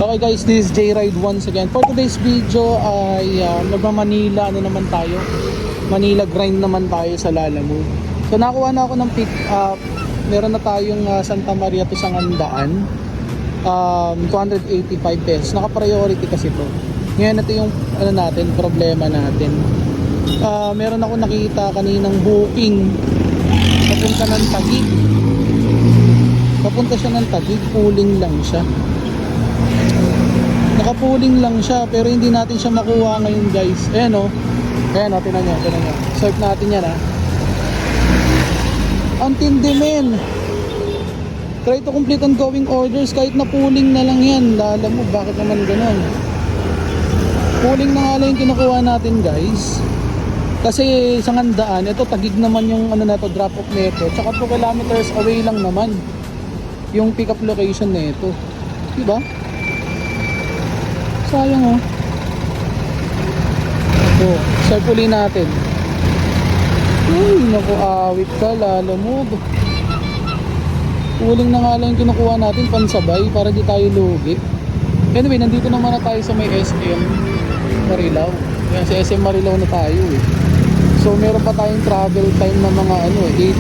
Okay guys, this is J-Ride once again. For today's video ay Manila, ano naman tayo, Manila grind naman tayo sa Lalamove. So nakuha na ako ng pick up. Meron na tayong Santa Maria to Sangandaan, 285 pesos. Naka-priority kasi to. Ngayon ito yung ano natin, problema natin. Meron ako nakita kaninang booking papunta ng Taguig. Papunta siya ng Taguig, pooling lang siya. Naka-pooling lang siya pero hindi natin siya makuha ngayon guys. Ayan o. Ayan o, tinan nyo. Swipe natin yan ha. Ang tindi men. Try to complete ongoing orders kahit na pooling na lang yan. Alam mo bakit naman ganun. Pooling na nga lang yung kinukuha natin guys. Kasi sa Ngandaan, ito Taguig naman yung ano na to, drop off nito. Tsaka 2 kilometers away lang naman yung pick up location nito. Diba? Sayang oh. Oh, swipe uli natin. Uy, naku, awit ka, Lalamove. Uling na nga lang yung kinukuha natin, pansabay, para di tayo lugi. Anyway, nandito naman na tayo sa may SM Marilao. Yan, sa SM Marilao na tayo eh. So, meron pa tayong travel time na mga ano eh,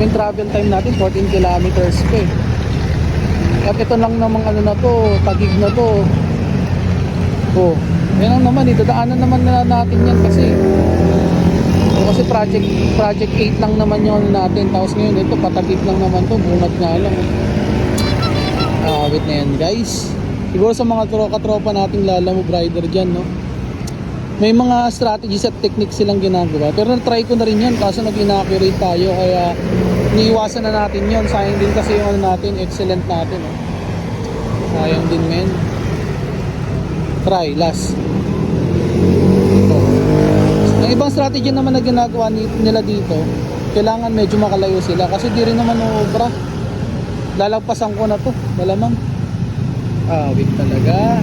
yung travel time natin, 14 kilometers pa eh. At ito lang namang ano na to, Taguig na to. Oh, yan lang naman, idadaanan naman na natin yan kasi. Kasi project 8 lang naman yung natin. Tapos ngayon ito, Taguig lang naman to, bungat nga lang. Wait na yan guys. Siguro sa mga tropa nating Lalamove rider dyan, no? May mga strategies at techniques silang ginagawa. Pero na-try ko na rin yan, kaso nag-inaccurate tayo. Kaya iniiwasan na natin yon. Sayang din kasi yung ano natin, excellent natin eh. Sayang din men. Try, last. Ito. Ang ibang strategy naman na ginagawa nila dito, kailangan medyo makalayo sila. Kasi di rin naman obra. Lalagpasan ko na to, malamang. Wait talaga.